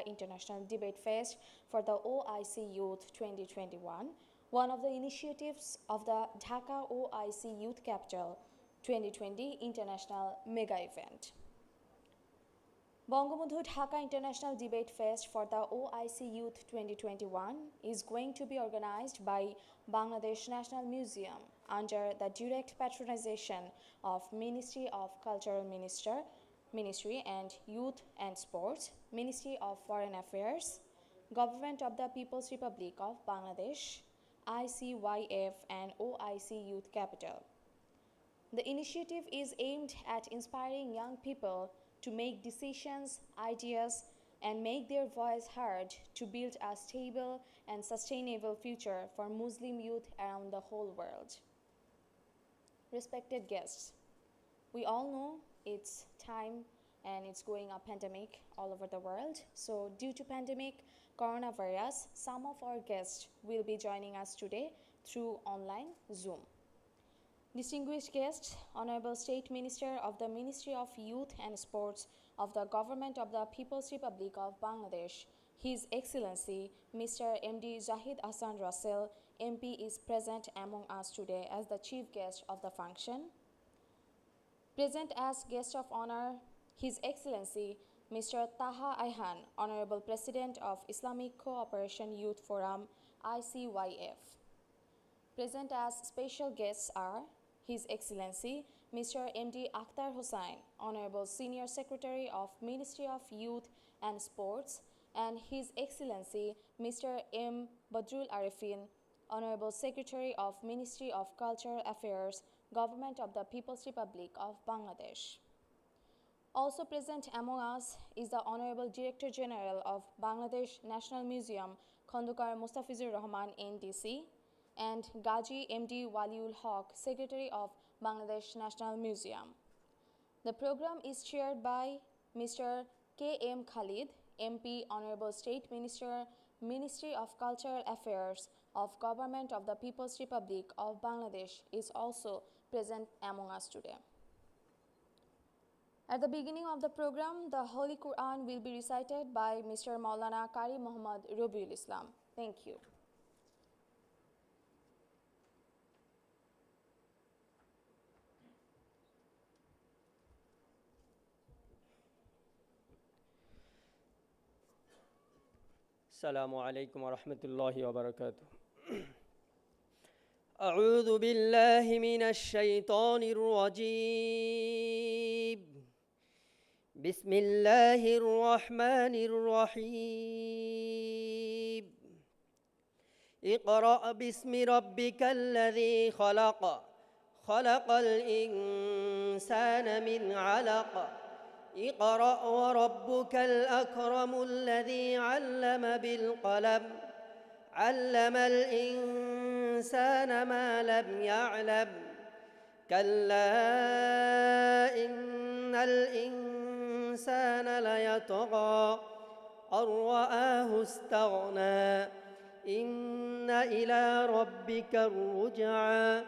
International Debate Fest for the OIC Youth 2021, one of the initiatives of the Dhaka OIC Youth Capital 2020 International Mega Event. Bangabandhu Dhaka International Debate Fest for the OIC Youth 2021 is going to be organized by Bangladesh National Museum under the direct patronization of Ministry of Cultural Ministry and Youth and Sports, Ministry of Foreign Affairs, Government of the People's Republic of Bangladesh, ICYF and OIC Youth Capital. The initiative is aimed at inspiring young people to make decisions, ideas, and make their voice heard to build a stable and sustainable future for Muslim youth around the whole world. Respected guests, we all know it's time and it's going a pandemic all over the world. So due to pandemic coronavirus, some of our guests will be joining us today through online Zoom. Distinguished guests, Honorable State Minister of the Ministry of Youth and Sports of the Government of the People's Republic of Bangladesh, His Excellency Mr. M.D. Zahid Hassan Russell, MP, is present among us today as the chief guest of the function. Present as guest of honor, His Excellency Mr. Taha Ayhan, Honorable President of Islamic Cooperation Youth Forum, ICYF. Present as special guests are His Excellency Mr. M.D. Akhtar Hussain, Honorable Senior Secretary of Ministry of Youth and Sports, and His Excellency Mr. M. Badrul Arifin, Honorable Secretary of Ministry of Cultural Affairs, Government of the People's Republic of Bangladesh. Also present among us is the Honorable Director General of Bangladesh National Museum, Khandukar Mustafizur Rahman, NDC, and Gaji M.D. Waliul Haq, Secretary of Bangladesh National Museum. The program is chaired by Mr. K.M. Khalid, MP, Honorable State Minister, Ministry of Cultural Affairs of Government of the People's Republic of Bangladesh is also present among us today. At the beginning of the program, the Holy Quran will be recited by Mr. Maulana Qari Muhammad Rabiul Islam. Thank you. السلام عليكم ورحمة الله وبركاته. أعوذ بالله من الشيطان الرجيم. بسم الله الرحمن الرحيم. اقرأ باسم ربك الذي خلق. خلق الإنسان من علق. اقرأ وربك الأكرم الذي علم بالقلم. علم الإنسان ما لم يعلم. كلا إن الإنسان ليطغى أن رآه استغنى. إن إلى ربك الرجعى.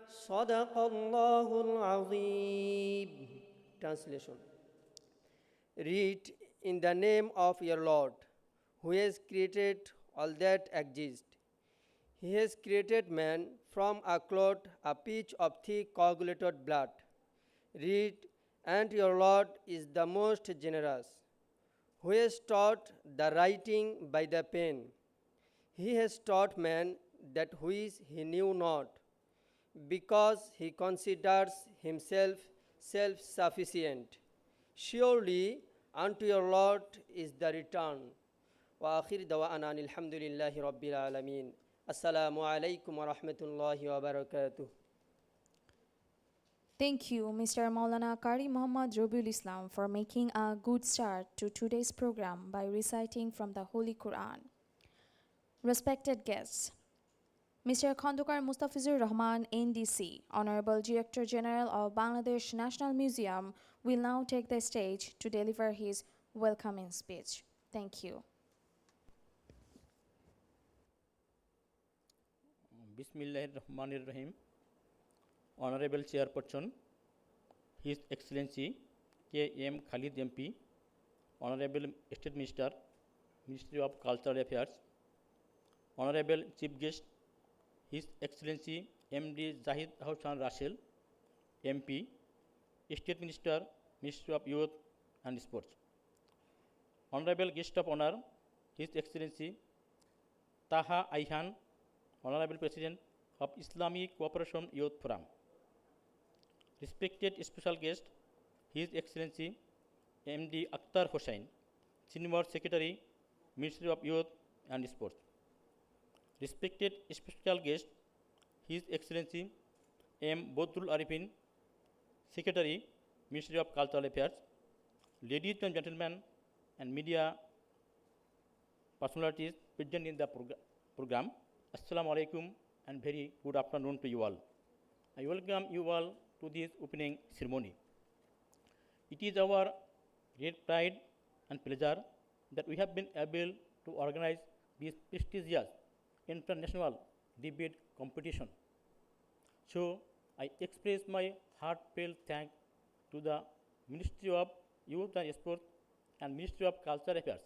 صدق الله العظيم. Translation. Read in the name of your Lord, who has created all that exists. He has created man from a clot, a pitch of thick coagulated blood. Read, and your Lord is the most generous, who has taught the writing by the pen. He has taught man that which he knew not, because he considers himself self-sufficient. Surely unto your Lord is the return. Wa akhir dawa'ana alhamdulillahi rabbil alamin. Assalamu alaikum wa rahmatullahi wa barakatuh. Thank you, Mr. Maulana Qari Muhammad Rabiul Islam, for making a good start to today's program by reciting from the Holy Quran. Respected guests, Mr. Khandukar Mustafizur Rahman, NDC, Honorable Director General of Bangladesh National Museum, will now take the stage to deliver his welcoming speech. Thank you. Bismillahirrahmanirrahim. Honorable Chairperson, His Excellency K.M. Khalid MP, Honorable State Minister, Ministry of Cultural Affairs, Honorable Chief Guest, His Excellency M.D. Zahid Hossain Russell, MP, State Minister, Ministry of Youth and Sports, Honorable Guest of Honor, His Excellency Taha Ayhan, Honorable President of Islamic Cooperation Youth Forum, respected special guest, His Excellency M.D. Akhtar Hussain, Senior Secretary, Ministry of Youth and Sports, respected special guest, His Excellency M. Badrul Arifin, Secretary, Ministry of Cultural Affairs, ladies and gentlemen, and media personalities present in the program. Assalamu alaikum and very good afternoon to you all. I welcome you all to this opening ceremony. It is our great pride and pleasure that we have been able to organize this prestigious international debate competition. So I express my heartfelt thanks to the Ministry of Youth and Sports and Ministry of Cultural Affairs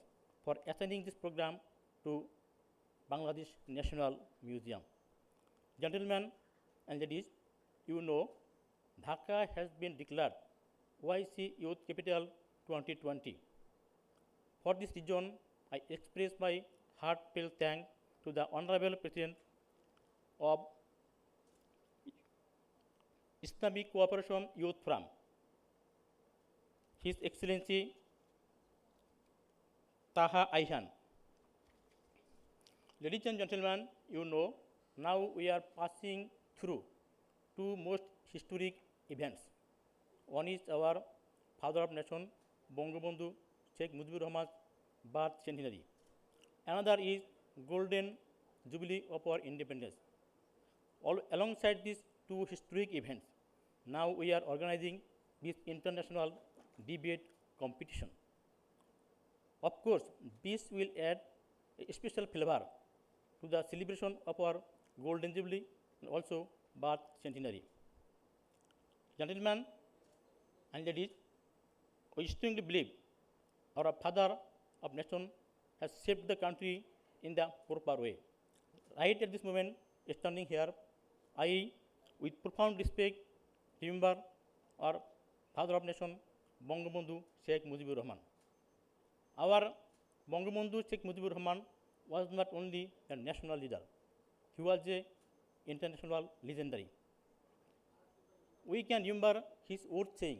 for assigning this program to Bangladesh National Museum. Gentlemen and ladies, you know, Dhaka has been declared OIC Youth Capital 2020. For this reason, I express my heartfelt thanks to the Honorable President of Islamic Cooperation Youth Forum, His Excellency Taha Ayhan. Ladies and gentlemen, you know, now we are passing through two most historic events. One is our father of nation, Bangabandhu Sheikh Mujibur Rahman's birth centenary. Another is Golden Jubilee of our independence. Alongside these two historic events, now we are organizing this international debate competition. Of course, this will add a special flavor to the celebration of our Golden Jubilee and also birth centenary. Gentlemen and ladies, we strongly believe our father of nation has shaped the country in the proper way. Right at this moment, standing here, I, with profound respect, remember our father of nation, Bangabandhu Sheikh Mujibur Rahman. Our Bangabandhu Sheikh Mujibur Rahman was not only a national leader, he was a international legendary. We can remember his old saying.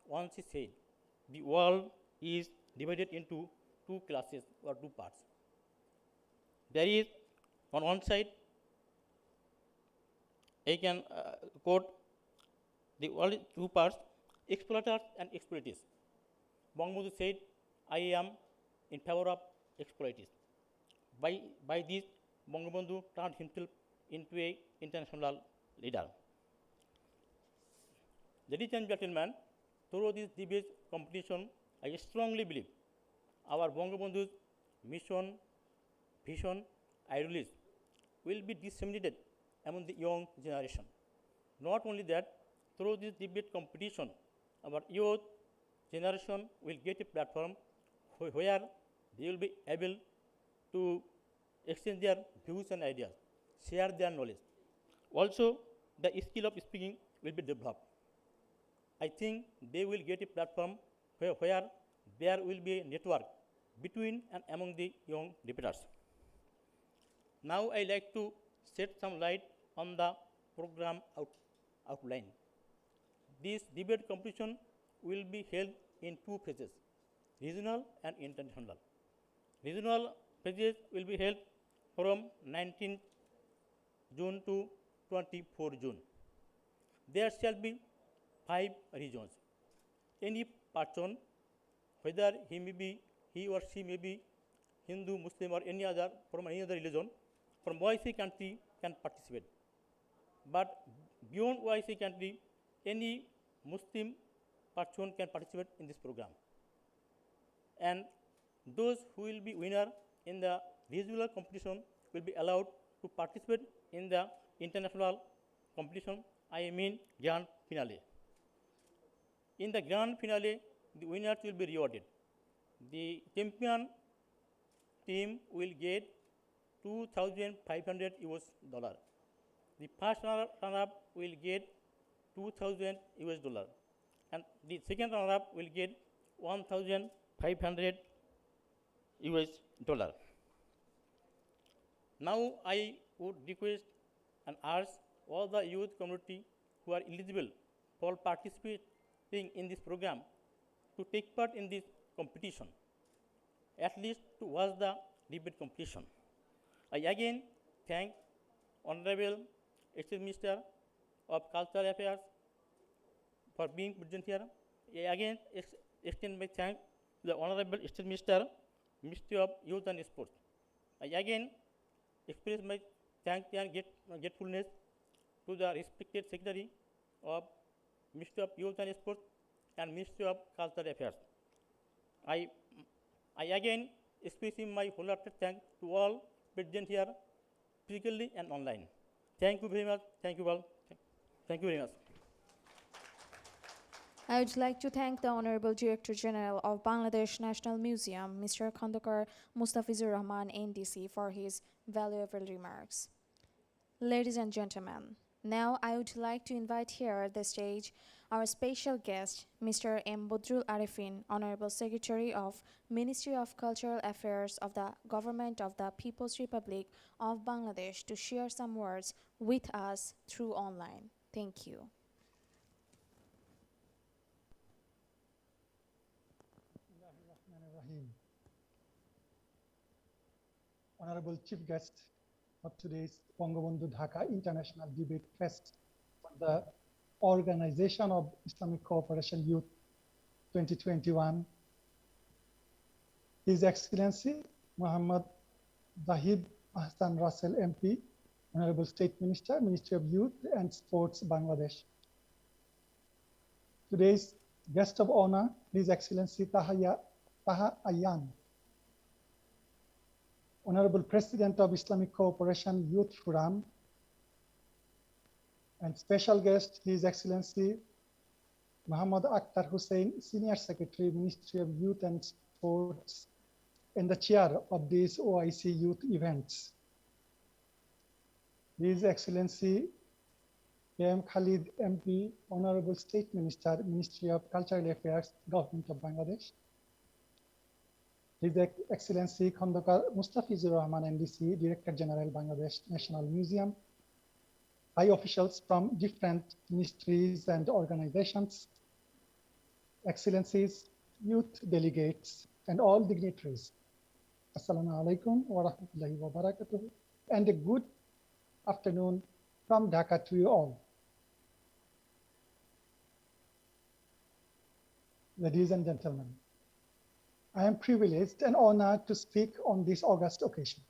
Once he said, the world is divided into two classes or two parts. There is, on one side, I can quote, the world is two parts, exploiters and exploitees. Bangabandhu said, I am in favor of exploitees. By this, Bangabandhu turned himself into an international leader. Ladies and gentlemen, through this debate competition, I strongly believe our Bangabandhu's mission, vision, ideologies will be disseminated among the young generation. Not only that, through this debate competition, our youth generation will get a platform where they will be able to exchange their views and ideas, share their knowledge. Also, the skill of speaking will be developed. I think they will get a platform where there will be a network between and among the young debaters. Now I like to shed some light on the program outline. This debate competition will be held in two phases, regional and international. Regional phases will be held from 19 June to 24 June. There shall be 5 regions. Any person, whether he or she may be Hindu, Muslim, or from any other religion, from OIC country can participate. But beyond OIC country, any Muslim person can participate in this program. And those who will be winner in the regional competition will be allowed to participate in the international competition, I mean grand finale. In the grand finale, the winners will be rewarded. The champion team will get $2,500. The first runner-up will get $2,000, and the second runner-up will get $1,500. Now I would request and ask all the youth community who are eligible for participating in this program to take part in this competition, at least to watch the debate competition. I again thank Honorable State Minister of Cultural Affairs for being present here. I again extend my thanks to the Honorable State Minister, Ministry of Youth and Sports. I again express my thanks and gratefulness to the respected Secretary of Ministry of Youth and Sports and Ministry of Cultural Affairs. I again express my wholehearted thanks to all present here, physically and online. Thank you very much. Thank you all. Thank you very much. I would like to thank the Honorable Director General of Bangladesh National Museum, Mr. Khandakar Mustafizur Rahman, NDC, for his valuable remarks. Ladies and gentlemen, now I would like to invite here at the stage our special guest, Mr. M. Bodrul Arifin, Honorable Secretary of Ministry of Cultural Affairs of the Government of the People's Republic of Bangladesh, to share some words with us through online. Thank you. honorable chief guest of today's Bangabandhu Dhaka International Debate Fest for the Organization of Islamic Cooperation Youth 2021, His Excellency Muhammad Zahid Ahsan Russell MP, Honorable State Minister, Ministry of Youth and Sports, Bangladesh. Today's guest of honor, His Excellency Taha Ayyan, Honorable President of Islamic Cooperation Youth Forum, and special guest, His Excellency Muhammad Akhtar Hussain, Senior Secretary, Ministry of Youth and Sports, and the chair of these OIC youth events. His Excellency K.M. Khalid MP, Honorable State Minister, Ministry of Cultural Affairs, Government of Bangladesh. His Excellency Khandakar Mustafizur Rahman, NDC, Director General, Bangladesh National Museum. High officials from different ministries and organizations, excellencies, youth delegates, and all dignitaries. Assalamu alaikum wa rahmatullahi wa barakatuh, and a good afternoon from Dhaka to you all. Ladies and gentlemen, I am privileged and honored to speak on this august occasion.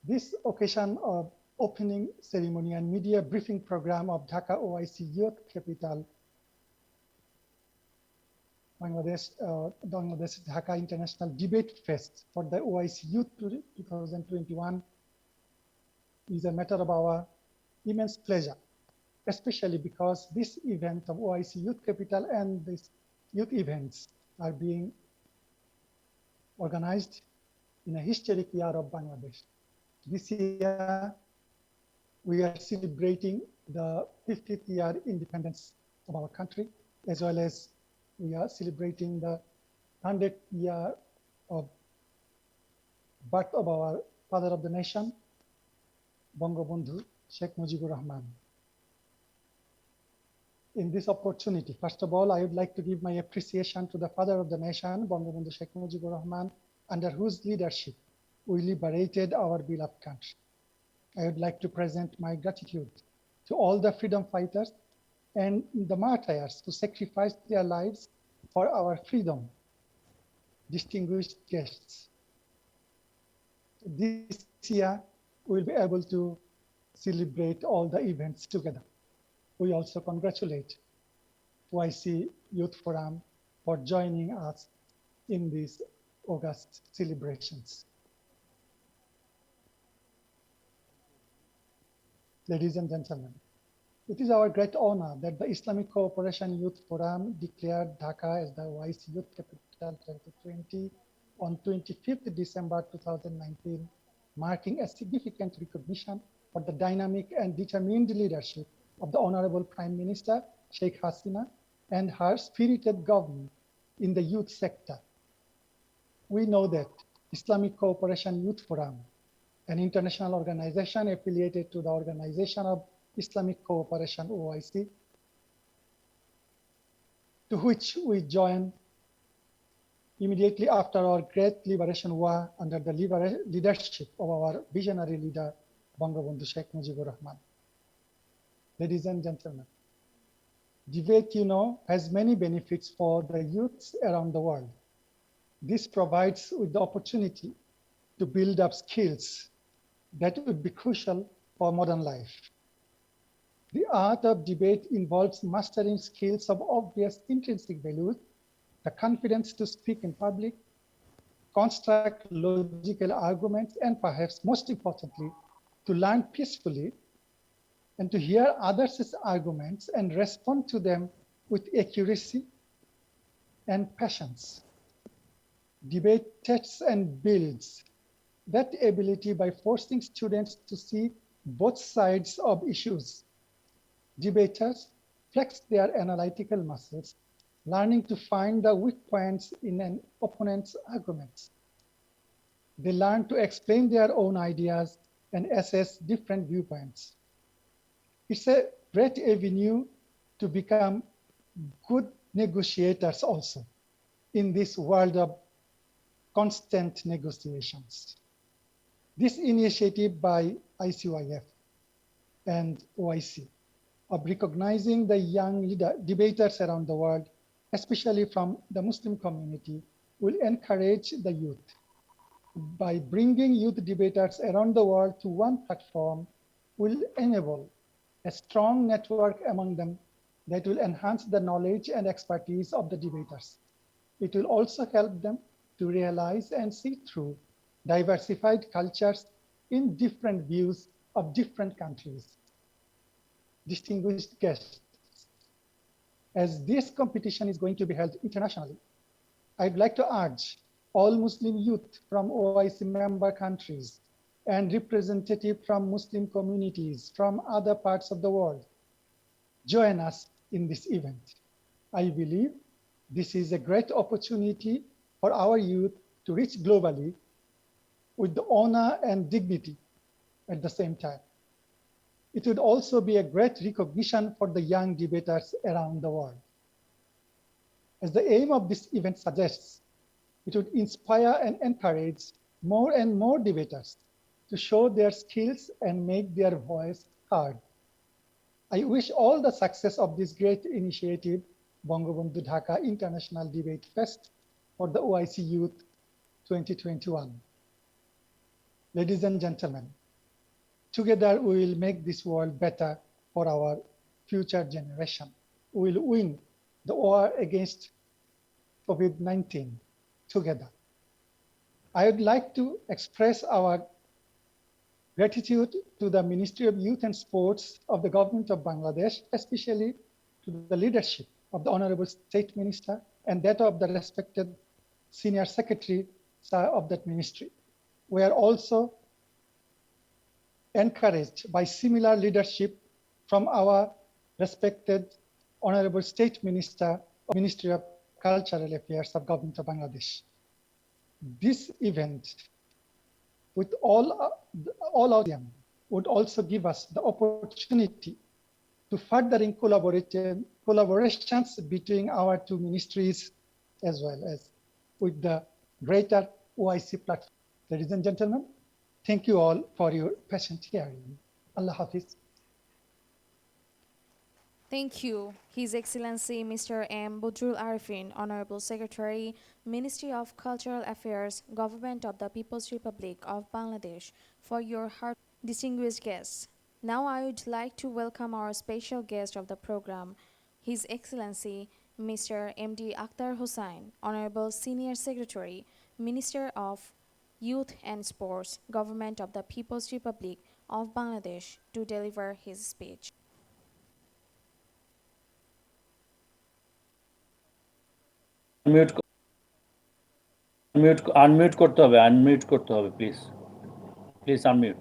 This occasion of opening ceremony and media briefing program of Dhaka OIC Youth Capital, Bangladesh Dhaka International Debate Fest for the OIC Youth 2021 is a matter of our immense pleasure, especially because this event of OIC Youth Capital and these youth events are being organized in a historic year of Bangladesh. This year, we are celebrating the 50th year independence of our country, as well as we are celebrating the 100th year of birth of our father of the nation, Bangabandhu Sheikh Mujibur Rahman. In this opportunity, first of all, I would like to give my appreciation to the father of the nation, Bangabandhu Sheikh Mujibur Rahman, under whose leadership we liberated our beloved country. I would like to present my gratitude to all the freedom fighters and the martyrs who sacrificed their lives for our freedom. Distinguished guests, this year we'll be able to celebrate all the events together. We also congratulate OIC Youth Forum for joining us in these August celebrations. Ladies and gentlemen, it is our great honor that the Islamic Cooperation Youth Forum declared Dhaka as the OIC Youth Capital 2020 on 25th December 2019, marking a significant recognition for the dynamic and determined leadership of the Honorable Prime Minister Sheikh Hasina and her spirited government in the youth sector. We know that Islamic Cooperation Youth Forum, an international organization affiliated to the Organization of Islamic Cooperation, OIC, to which we joined immediately after our Great Liberation War under the leadership of our visionary leader, Bangabandhu Sheikh Mujibur Rahman. Ladies and gentlemen, debate, has many benefits for the youths around the world. This provides with the opportunity to build up skills that would be crucial for modern life. The art of debate involves mastering skills of obvious intrinsic values, the confidence to speak in public, construct logical arguments, and perhaps most importantly, to learn peacefully and to hear others' arguments and respond to them with accuracy and patience. Debate tests and builds that ability by forcing students to see both sides of issues. Debaters flex their analytical muscles, learning to find the weak points in an opponent's arguments. They learn to explain their own ideas and assess different viewpoints. It's a great avenue to become good negotiators also in this world of constant negotiations. This initiative by ICYF and OIC of recognizing the young debaters around the world, especially from the Muslim community, will encourage the youth. By bringing youth debaters around the world to one platform, will enable a strong network among them that will enhance the knowledge and expertise of the debaters. It will also help them to realize and see through diversified cultures in different views of different countries. Distinguished guests, as this competition is going to be held internationally, I'd like to urge all Muslim youth from OIC member countries and representatives from Muslim communities from other parts of the world, join us in this event. I believe this is a great opportunity for our youth to reach globally with the honor and dignity at the same time. It would also be a great recognition for the young debaters around the world. As the aim of this event suggests, it would inspire and encourage more and more debaters to show their skills and make their voice heard. I wish all the success of this great initiative, Bangabandhu Dhaka International Debate Fest for the OIC Youth 2021. Ladies and gentlemen, together we will make this world better for our future generation. We will win the war against COVID-19 together. I would like to express our gratitude to the Ministry of Youth and Sports of the Government of Bangladesh, especially to the leadership of the Honorable State Minister and that of the respected Senior Secretary of that ministry. We are also encouraged by similar leadership from our respected Honorable State Minister of Ministry of Cultural Affairs of Government of Bangladesh. This event with all of them would also give us the opportunity to furthering collaborations between our two ministries as well as with the greater OIC platform. Ladies and gentlemen, thank you all for your patient hearing. Allah Hafiz. Thank you, His Excellency Mr. M. Budrul Arifin, Honorable Secretary, Ministry of Cultural Affairs, Government of the People's Republic of Bangladesh, for your distinguished guests. Now I would like to welcome our special guest of the program, His Excellency Mr. M.D. Akhtar Hossain, Honorable Senior Secretary, Minister of Youth and Sports, Government of the People's Republic of Bangladesh, to deliver his speech. Unmute করতে হবে please unmute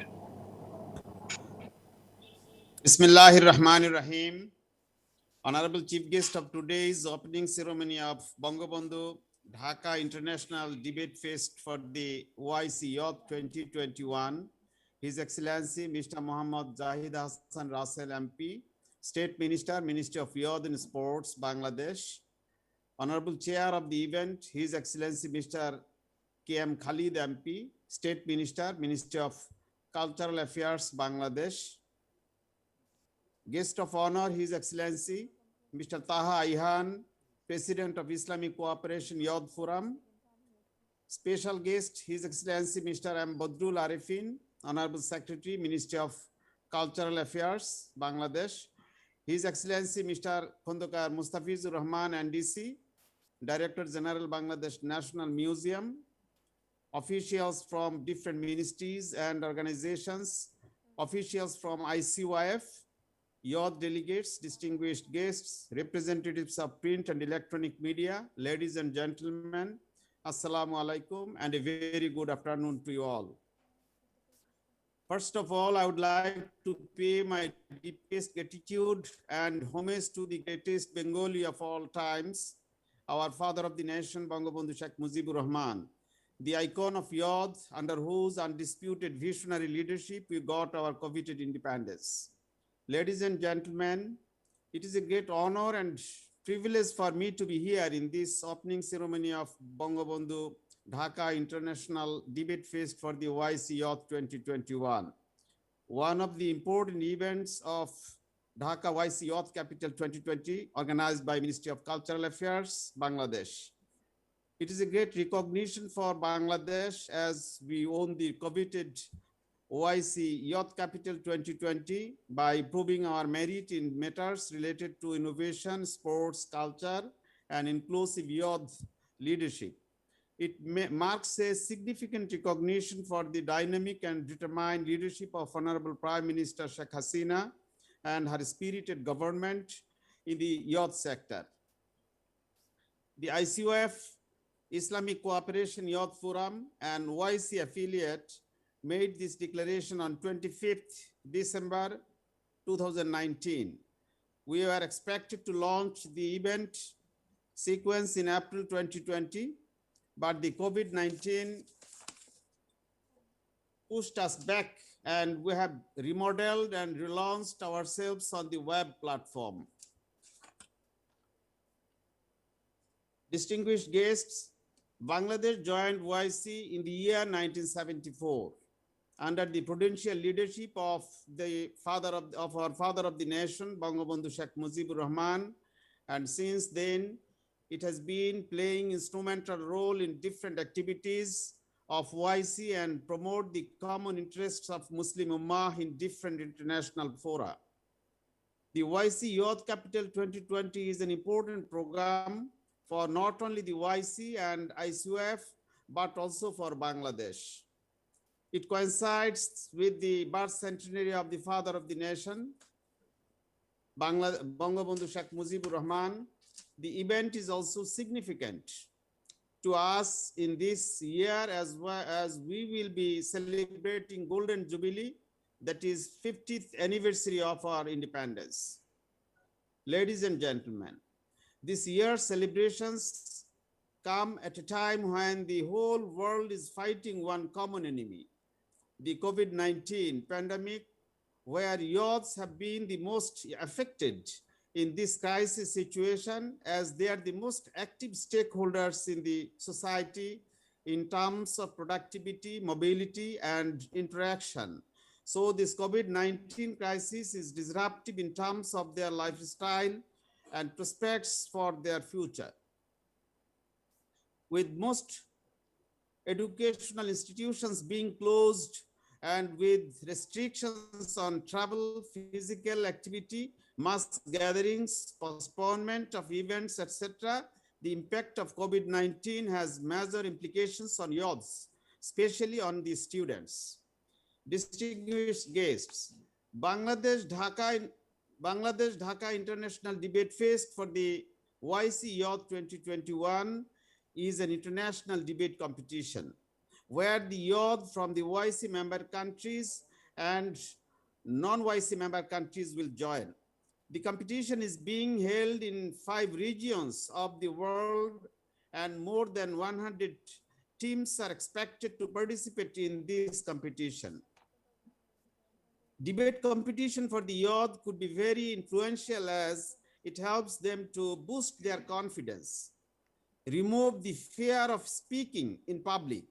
Bismillahir Rahmanir Rahim. Honorable Chief Guest of today's opening ceremony of Bangabandhu Dhaka International Debate Fest for the OIC Youth 2021, His Excellency Mr. Muhammad Zahid Hassan Russell MP, State Minister, Ministry of Youth and Sports, Bangladesh. Honorable Chair of the event, His Excellency Mr. K.M. Khalid MP, State Minister, Ministry of Cultural Affairs, Bangladesh. Guest of honor, His Excellency Mr. Taha Ihan, President of Islamic Cooperation Youth Forum. Special guest, His Excellency Mr. M. Budrul Arifin, Honorable Secretary, Ministry of Cultural Affairs, Bangladesh. His Excellency Mr. Khondokar Mustafizur Rahman, NDC, Director General, Bangladesh National Museum. Officials from different ministries and organizations, officials from ICYF, youth delegates, distinguished guests, representatives of print and electronic media, ladies and gentlemen, Assalamu alaikum and a very good afternoon to you all. First of all, I would like to pay my deepest gratitude and homage to the greatest Bengali of all times, our father of the nation, Bangabandhu Sheikh Mujibur Rahman, the icon of youth under whose undisputed visionary leadership we got our coveted independence. Ladies and gentlemen, it is a great honor and privilege for me to be here in this opening ceremony of Bangabandhu Dhaka International Debate Fest for the OIC Youth 2021. One of the important events of Dhaka OIC Youth Capital 2020, organized by Ministry of Cultural Affairs, Bangladesh. It is a great recognition for Bangladesh as we own the coveted OIC Youth Capital 2020 by proving our merit in matters related to innovation, sports, culture, and inclusive youth leadership. It marks a significant recognition for the dynamic and determined leadership of Honorable Prime Minister Sheikh Hasina and her spirited government in the youth sector. The ICOF, Islamic Cooperation Youth Forum, and OIC affiliate made this declaration on 25th December 2019. We were expected to launch the event sequence in April 2020, but the COVID-19 pushed us back and we have remodeled and relaunched ourselves on the web platform. Distinguished guests, Bangladesh joined OIC in the year 1974 under the prudential leadership of our father of the nation, Bangabandhu Sheikh Mujibur Rahman, and since then it has been playing instrumental role in different activities of OIC and promote the common interests of Muslim Ummah in different international fora. The OIC Youth Capital 2020 is an important program for not only the OIC and ICOF, but also for Bangladesh. It coincides with the birth centenary of the father of the nation, Bangabandhu Sheikh Mujibur Rahman. The event is also significant to us in this year as well as we will be celebrating Golden Jubilee, that is 50th anniversary of our independence. Ladies and gentlemen, this year's celebrations come at a time when the whole world is fighting one common enemy, the COVID-19 pandemic, where youths have been the most affected in this crisis situation as they are the most active stakeholders in the society in terms of productivity, mobility, and interaction. So this COVID-19 crisis is disruptive in terms of their lifestyle and prospects for their future. With most educational institutions being closed and with restrictions on travel, physical activity, mass gatherings, postponement of events, etc., the impact of COVID-19 has major implications on youths, especially on the students. Distinguished guests, Bangladesh Dhaka International Debate Fest for the OIC Youth 2021 is an international debate competition where the youth from the OIC member countries and non-OIC member countries will join. The competition is being held in 5 regions of the world and more than 100 teams are expected to participate in this competition. Debate competition for the youth could be very influential as it helps them to boost their confidence, remove the fear of speaking in public,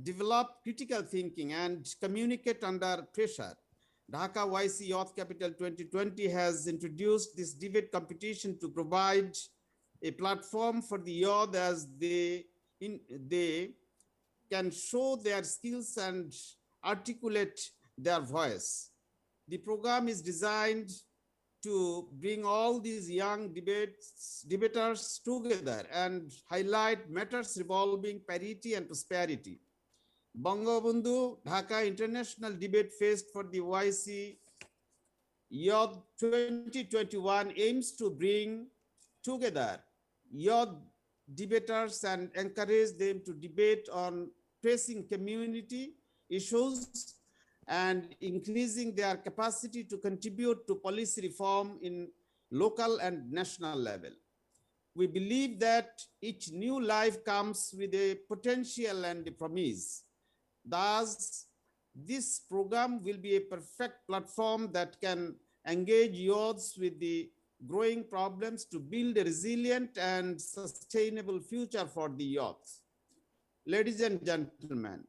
develop critical thinking, and communicate under pressure. Dhaka OIC Youth Capital 2020 has introduced this debate competition to provide a platform for the youth as they can show their skills and articulate their voice. The program is designed to bring all these young debaters together and highlight matters revolving parity and prosperity. Bangabandhu Dhaka International Debate Fest for the OIC Youth 2021 aims to bring together youth debaters and encourage them to debate on pressing community issues and increasing their capacity to contribute to policy reform in local and national level. We believe that each new life comes with a potential and a promise. Thus, this program will be a perfect platform that can engage youths with the growing problems to build a resilient and sustainable future for the youth. Ladies and gentlemen,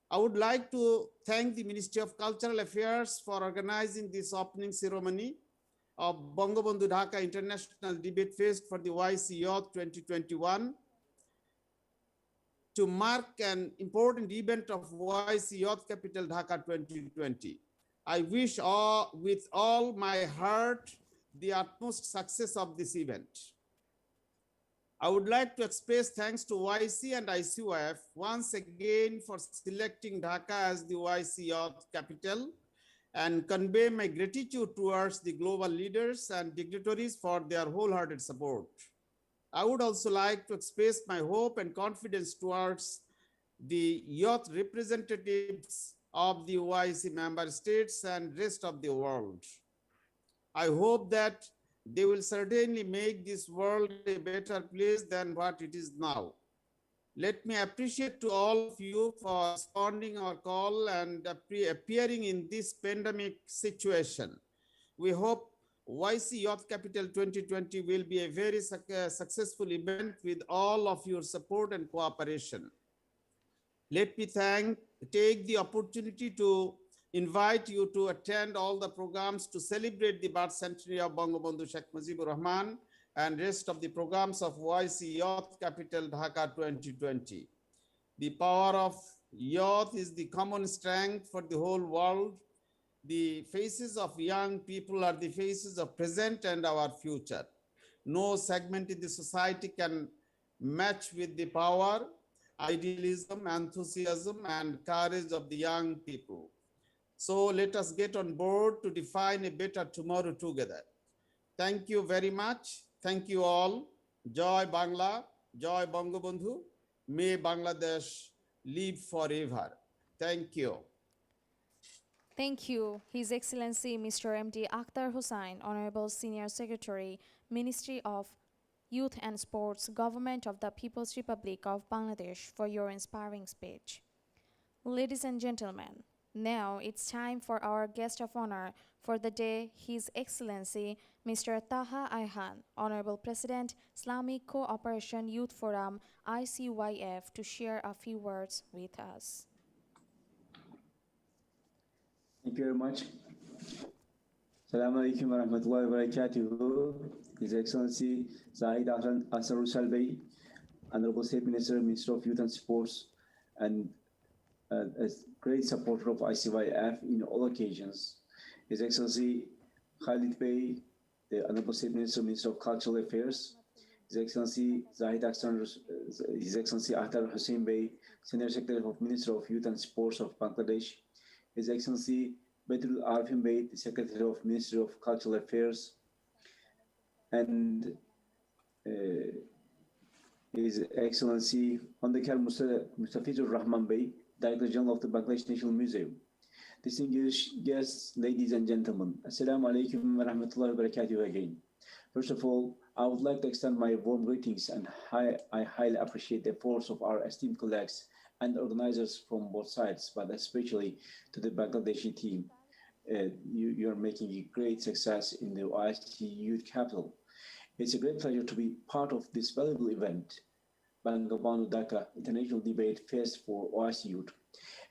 I would like to thank the Ministry of Cultural Affairs for organizing this opening ceremony of Bangabandhu Dhaka International Debate Fest for the OIC Youth 2021 to mark an important event of OIC Youth Capital Dhaka 2020. I wish with all my heart the utmost success of this event. I would like to express thanks to OIC and ICYF once again for selecting Dhaka as the OIC Youth Capital and convey my gratitude towards the global leaders and dignitaries for their wholehearted support. I would also like to express my hope and confidence towards the youth representatives of the OIC member states and rest of the world. I hope that they will certainly make this world a better place than what it is now. Let me appreciate to all of you for responding our call and appearing in this pandemic situation. We hope OIC Youth Capital 2020 will be a very successful event with all of your support and cooperation. Let me take the opportunity to invite you to attend all the programs to celebrate the birth centenary of Bangabandhu Sheikh Mujibur Rahman and rest of the programs of OIC Youth Capital Dhaka 2020. The power of youth is the common strength for the whole world. The faces of young people are the faces of present and our future. No segment in the society can match with the power, idealism, enthusiasm, and courage of the young people. So let us get on board to define a better tomorrow together. Thank you very much. Thank you all. Joy Bangla, Joy Bangabandhu. May Bangladesh live forever. Thank you. Thank you, His Excellency Mr. M.D. Akhtar Hussain, Honorable Senior Secretary, Ministry of Youth and Sports, Government of the People's Republic of Bangladesh, for your inspiring speech. Ladies and gentlemen, now it's time for our guest of honor for the day, His Excellency Mr. Taha Ayhan, Honorable President, Islamic Cooperation Youth Forum, ICYF, to share a few words with us. Thank you very much. Assalamu alaikum wa rahmatullahi wa barakatuh. His Excellency Zahid Asarul Salbei, Honorable State Minister, Minister of Youth and Sports, and a great supporter of ICYF in all occasions. His Excellency Khalid Bey, the Honorable State Minister, Minister of Cultural Affairs. His Excellency His Excellency Akhtar Hussain Bey, Senior Secretary of Minister of Youth and Sports of Bangladesh. His Excellency Bedrul Arifin Bey, the Secretary of Ministry of Cultural Affairs, and His Excellency Honorable Mustafizur Rahman Bey, Director General of the Bangladesh National Museum. Distinguished guests, ladies and gentlemen, Assalamu alaikum wa rahmatullahi wa barakatuh again. First of all, I would like to extend my warm greetings and I highly appreciate the efforts of our esteemed colleagues and organizers from both sides, but especially to the Bangladeshi team. You are making a great success in the OIC Youth Capital. It's a great pleasure to be part of this valuable event, Bangabandhu Dhaka International Debate Fest for OIC Youth,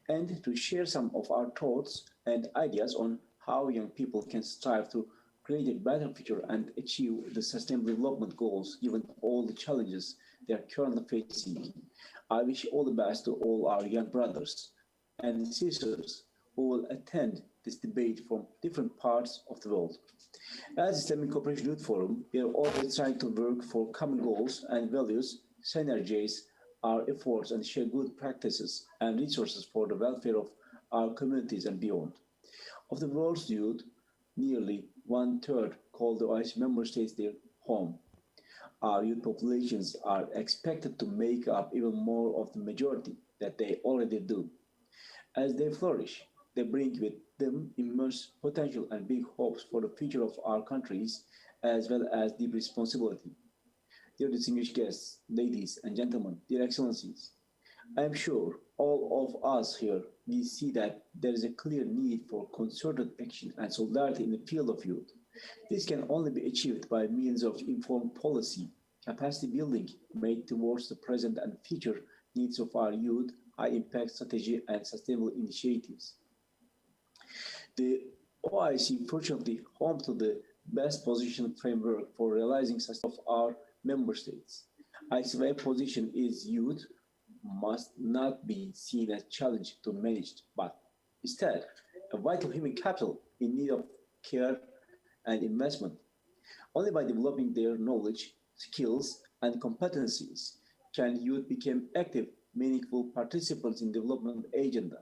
and to share some of our thoughts and ideas on how young people can strive to create a better future and achieve the sustainable development goals given all the challenges they are currently facing. I wish all the best to all our young brothers and sisters who will attend this debate from different parts of the world. As Islamic Cooperation Youth Forum, we are always trying to work for common goals and values, synergize our efforts and share good practices and resources for the welfare of our communities and beyond. Of the world's youth, nearly 1/3 call the OIC member states their home. Our youth populations are expected to make up even more of the majority that they already do. As they flourish, they bring with them immense potential and big hopes for the future of our countries, as well as deep responsibility. Dear distinguished guests, ladies and gentlemen, dear excellencies, I am sure all of us here, we see that there is a clear need for concerted action and solidarity in the field of youth. This can only be achieved by means of informed policy, capacity building made towards the present and future needs of our youth, high-impact strategy, and sustainable initiatives. The OIC, fortunately, home to the best position framework for realizing success of our member states. ICY position is youth must not be seen as challenge to manage, but instead a vital human capital in need of care and investment. Only by developing their knowledge, skills, and competencies can youth become active, meaningful participants in development agenda.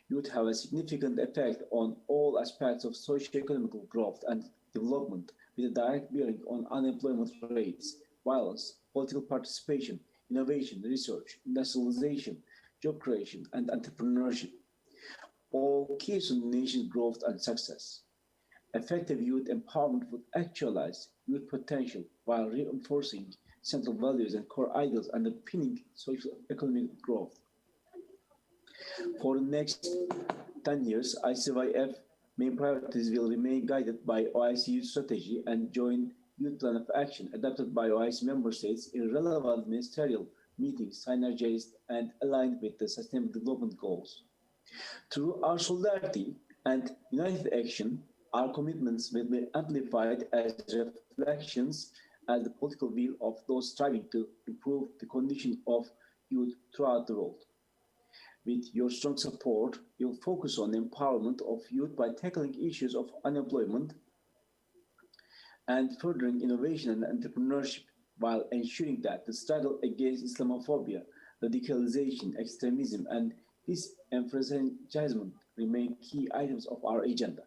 Youth have a significant effect on all aspects of socio-economic growth and development, with a direct bearing on unemployment rates, violence, political participation, innovation, research, industrialization, job creation, and entrepreneurship, all keys to the nation's growth and success. Effective youth empowerment would actualize youth potential while reinforcing central values and core ideals underpinning social economic growth. For the next 10 years, ICYF main priorities will remain guided by OIC Youth Strategy and Joint Youth Plan of Action adopted by OIC member states in relevant ministerial meetings, synergized and aligned with the Sustainable Development Goals. Through our solidarity and united action, our commitments will be amplified as reflections as the political will of those striving to improve the condition of youth throughout the world. With your strong support, you'll focus on the empowerment of youth by tackling issues of unemployment and furthering innovation and entrepreneurship while ensuring that the struggle against Islamophobia, radicalization, extremism, and disenfranchisement remain key items of our agenda.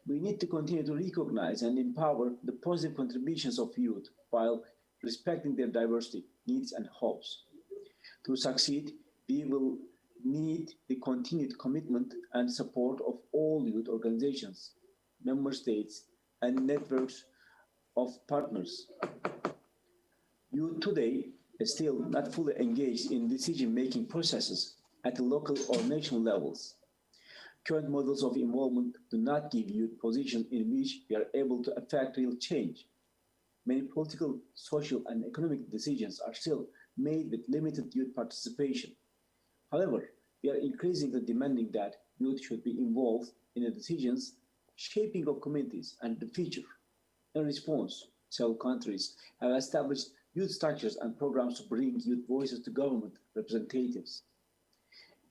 We need to continue to recognize and empower the positive contributions of youth while respecting their diversity, needs, and hopes. To succeed, we will need the continued commitment and support of all youth organizations, member states, and networks of partners. Youth today is still not fully engaged in decision-making processes at the local or national levels. Current models of involvement do not give youth positions in which we are able to affect real change. Many political, social, and economic decisions are still made with limited youth participation. However, we are increasingly demanding that youth should be involved in the decisions shaping of communities and the future. In response, several countries have established youth structures and programs to bring youth voices to government representatives.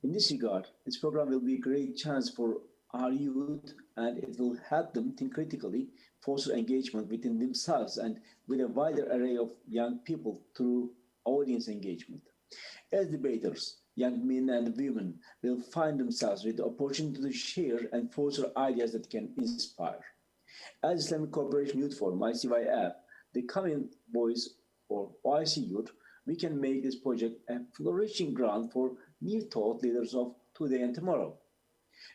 In this regard, this program will be a great chance for our youth, and it will help them think critically, foster engagement within themselves and with a wider array of young people through audience engagement. As debaters, young men and women will find themselves with the opportunity to share and foster ideas that can inspire. As Islamic Cooperation Youth Forum, ICYF, the common voice for OIC youth, we can make this project a flourishing ground for new thought leaders of today and tomorrow.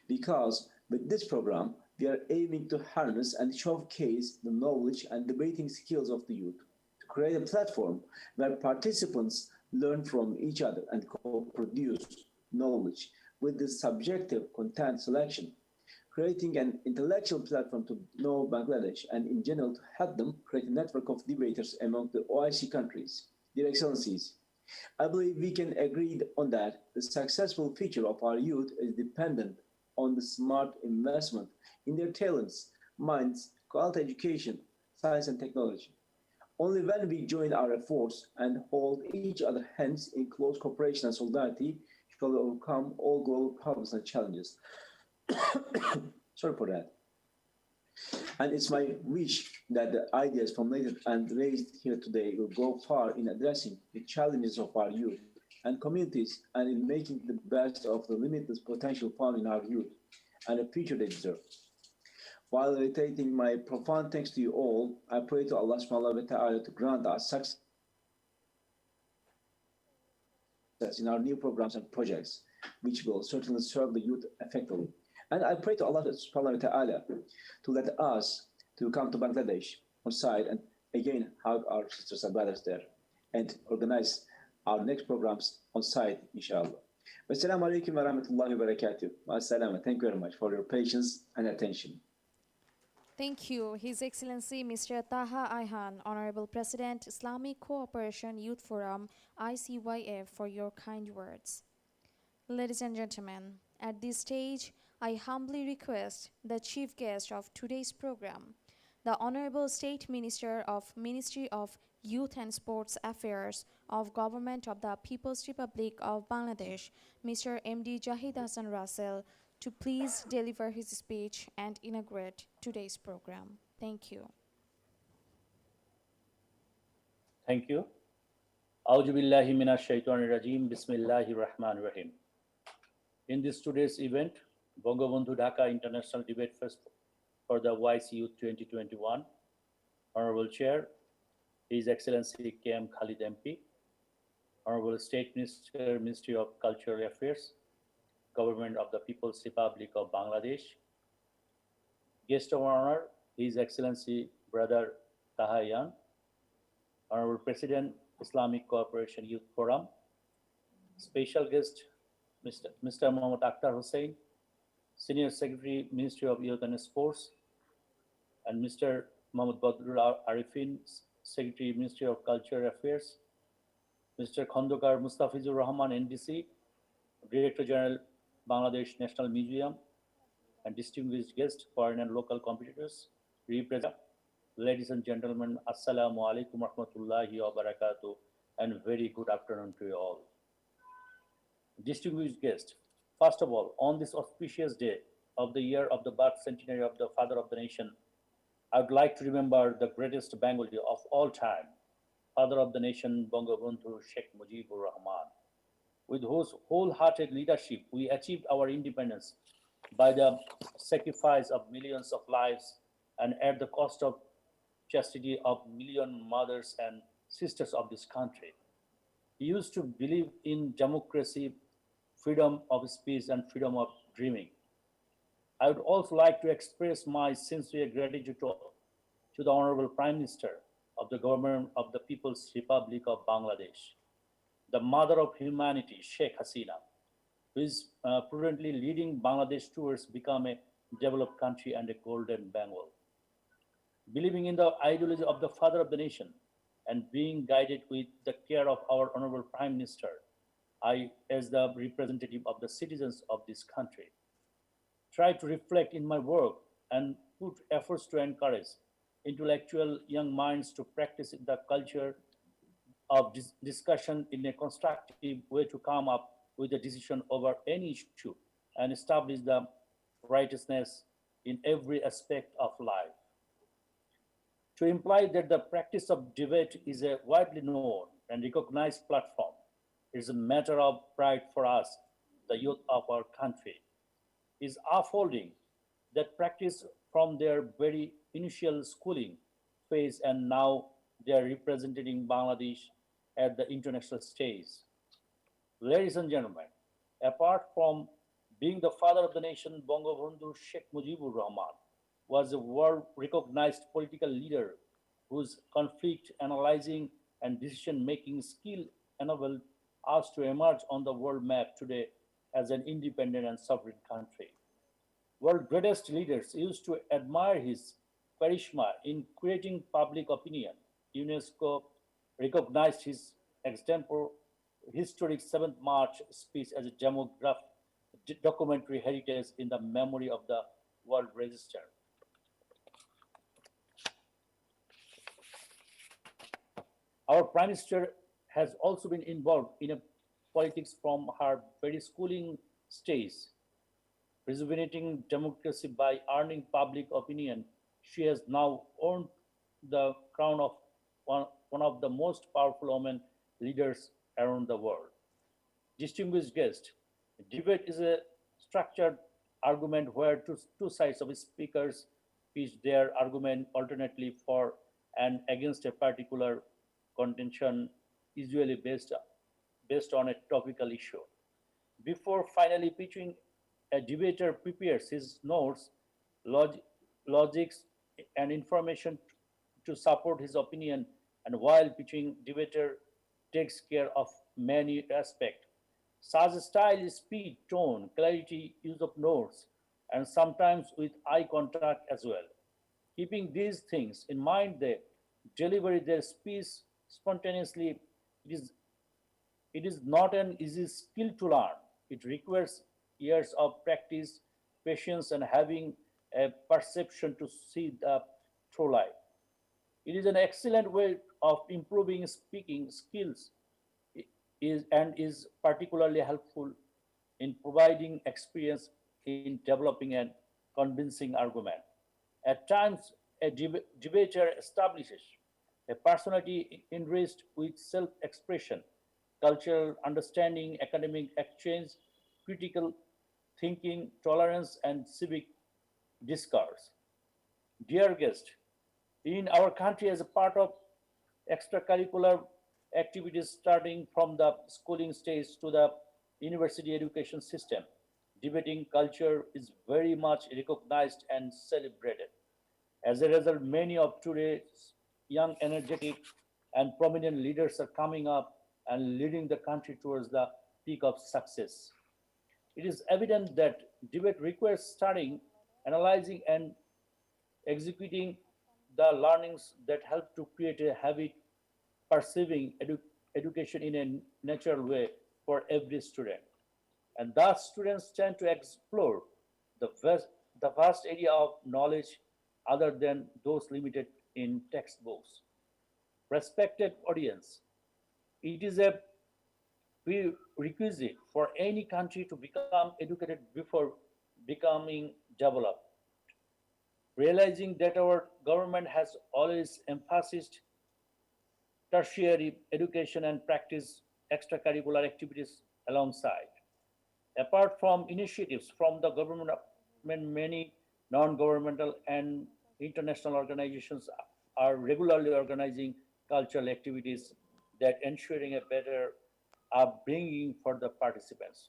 Because with this program, we are aiming to harness and showcase the knowledge and debating skills of the youth, to create a platform where participants learn from each other and co-produce knowledge with the subjective content selection, creating an intellectual platform to know Bangladesh and in general to help them create a network of debaters among the OIC countries. Dear Excellencies, I believe we can agree on that the successful future of our youth is dependent on the smart investment in their talents, minds, quality education, science and technology. Only when we join our efforts and hold each other's hands in close cooperation and solidarity shall we overcome all global problems and challenges. Sorry for that. And it's my wish that the ideas formulated and raised here today will go far in addressing the challenges of our youth and communities and in making the best of the limitless potential found in our youth and the future they deserve. While reiterating my profound thanks to you all, I pray to Allah subhanahu wa ta'ala to grant us success in our new programs and projects, which will certainly serve the youth effectively. And I pray to Allah subhanahu wa ta'ala to let us to come to Bangladesh on site and again have our sisters and brothers there and organize our next programs on site, inshallah. Wassalamu alaikum wa rahmatullahi wa barakatuh. Thank you very much for your patience and attention. Thank you, His Excellency Mr. Taha Ayhan, Honorable President, Islamic Cooperation Youth Forum, ICYF, for your kind words. Ladies and gentlemen, at this stage, I humbly request the chief guest of today's program, the Honorable State Minister of Ministry of Youth and Sports Affairs of Government of the People's Republic of Bangladesh, Mr. M.D. Jahid Hassan Russell, to please deliver his speech and inaugurate today's program. Thank you. Thank you. A'udhu billahi minash shaitanir rajim. Bismillahir Rahmanir Rahim. In this today's event, Bangabandhu Dhaka International Debate Fest for the OIC Youth 2021, Honorable Chair, His Excellency K.M. Khalid MP, Honorable State Minister, Ministry of Cultural Affairs, Government of the People's Republic of Bangladesh, Guest of Honor, His Excellency Brother Taha Ayhan, Honorable President, Islamic Cooperation Youth Forum, Special Guest, Mr. Mohammad Akhtar Hussain, Senior Secretary, Ministry of Youth and Sports, and Mr. Mohammad Badrul Arifin, Secretary, Ministry of Cultural Affairs, Mr. Khondokar Mustafizur Rahman, NDC, Director General, Bangladesh National Museum, and distinguished guests, foreign and local competitors, represent. Ladies and gentlemen, Assalamu alaikum warahmatullahi wabarakatuh, and very good afternoon to you all. Distinguished guests, first of all, on this auspicious day of the year of the birth centenary of the Father of the Nation, I would like to remember the greatest Bengali of all time, Father of the Nation, Bangabandhu Sheikh Mujibur Rahman, with whose wholehearted leadership we achieved our independence by the sacrifice of millions of lives and at the cost of chastity of million mothers and sisters of this country. He used to believe in democracy, freedom of speech, and freedom of dreaming. I would also like to express my sincere gratitude to the Honorable Prime Minister of the Government of the People's Republic of Bangladesh, the mother of humanity, Sheikh Hasina, who is prudently leading Bangladesh towards become a developed country and a golden Bengal. Believing in the ideology of the Father of the Nation and being guided with the care of our Honorable Prime Minister, I, as the representative of the citizens of this country, try to reflect in my work and put efforts to encourage intellectual young minds to practice the culture of discussion in a constructive way to come up with a decision over any issue and establish the righteousness in every aspect of life. To imply that the practice of debate is a widely known and recognized platform is a matter of pride for us, the youth of our country, is unfolding that practice from their very initial schooling phase, and now they are representing Bangladesh at the international stage. Ladies and gentlemen, apart from being the father of the nation, Bangabandhu Sheikh Mujibur Rahman was a world-recognized political leader whose conflict analyzing and decision-making skill enabled us to emerge on the world map today as an independent and sovereign country. World greatest leaders used to admire his charisma in creating public opinion. UNESCO recognized his extempore historic 7th March speech as a documentary heritage in the memory of the World Register. Our Prime Minister has also been involved in politics from her very schooling stage. Rejuvenating democracy by earning public opinion, she has now earned the crown of one of the most powerful women leaders around the world. Distinguished guest, debate is a structured argument where two sides of speakers pitch their argument alternately for and against a particular contention, usually based on a topical issue. Before finally pitching, a debater prepares his notes, logics, and information to support his opinion, and while pitching, debater takes care of many aspects. Such style is speed, tone, clarity, use of notes, and sometimes with eye contact as well. Keeping these things in mind, they deliver their speech spontaneously. It is, it is not an easy skill to learn. It requires years of practice, patience, and having a perception to see the true light. It is an excellent way of improving speaking skills is particularly helpful in providing experience in developing and convincing argument. At times, a debater establishes a personality enriched with self-expression, cultural understanding, academic exchange, critical thinking, tolerance, and civic discourse. Dear guest, in our country, as a part of extracurricular activities starting from the schooling stage to the university education system, debating culture is very much recognized and celebrated. As a result, many of today's young, energetic, and prominent leaders are coming up and leading the country towards the peak of success. It is evident that debate requires studying, analyzing, and executing the learnings that help to create a habit perceiving education in a natural way for every student. And thus, students tend to explore the vast area of knowledge other than those limited in textbooks. Respected audience, it is a prerequisite for any country to become educated before becoming developed. Realizing that our government has always emphasized tertiary education and practice extracurricular activities alongside. Apart from initiatives from the government, many non-governmental and international organizations are regularly organizing cultural activities that ensuring a better upbringing for the participants.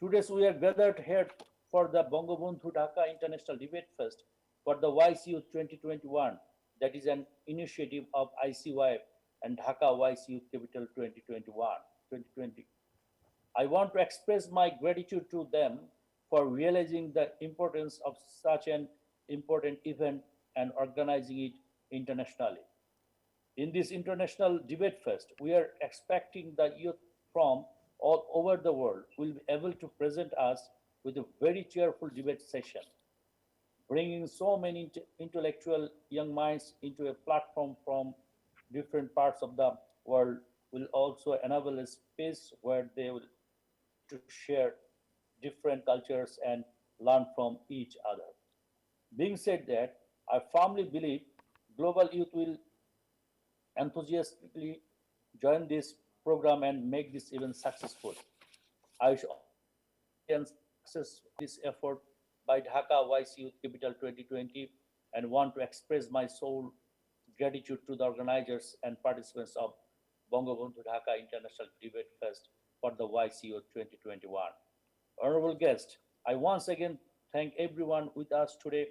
Today we are gathered here for the Bangabandhu Dhaka International Debate Fest for the YC 2021, that is an initiative of ICY and Dhaka YC Youth Capital 2020. I want to express my gratitude to them for realizing the importance of such an important event and organizing it internationally. In this international debate fest, we are expecting the youth from all over the world will be able to present us with a very cheerful debate session. Bringing so many intellectual young minds into a platform from different parts of the world will also enable a space where they will to share different cultures and learn from each other. Being said that, I firmly believe global youth will enthusiastically join this program and make this event successful. I wish all success this effort by Dhaka YC Youth Capital 2020 and want to express my soul gratitude to the organizers and participants of Bangabandhu Dhaka International Debate Fest for the YCO 2021. Honorable guest, I once again thank everyone with us today.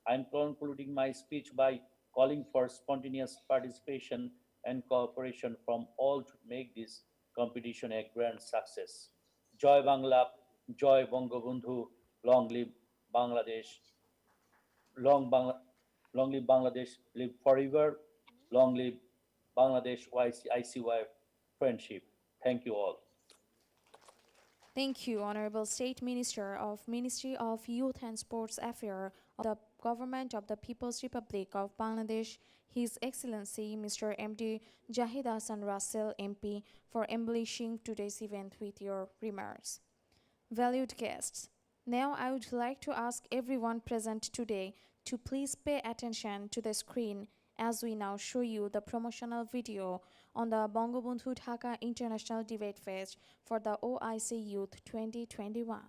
I am concluding my speech by calling for spontaneous participation and cooperation from all to make this competition a grand success. Joy Bangla, Joy Bangabandhu, long live Bangladesh, long live Bangladesh, live forever, long live Bangladesh ICY friendship. Thank you all. Thank you, Honorable State Minister of Ministry of Youth and Sports Affairs of the Government of the People's Republic of Bangladesh, His Excellency Mr. M.D. Jahid Hassan Russell, MP, for embellishing today's event with your remarks. Valued guests, now I would like to ask everyone present today to please pay attention to the screen as we now show you the promotional video on the Bangabandhu Dhaka International Debate Fest for the OIC Youth 2021.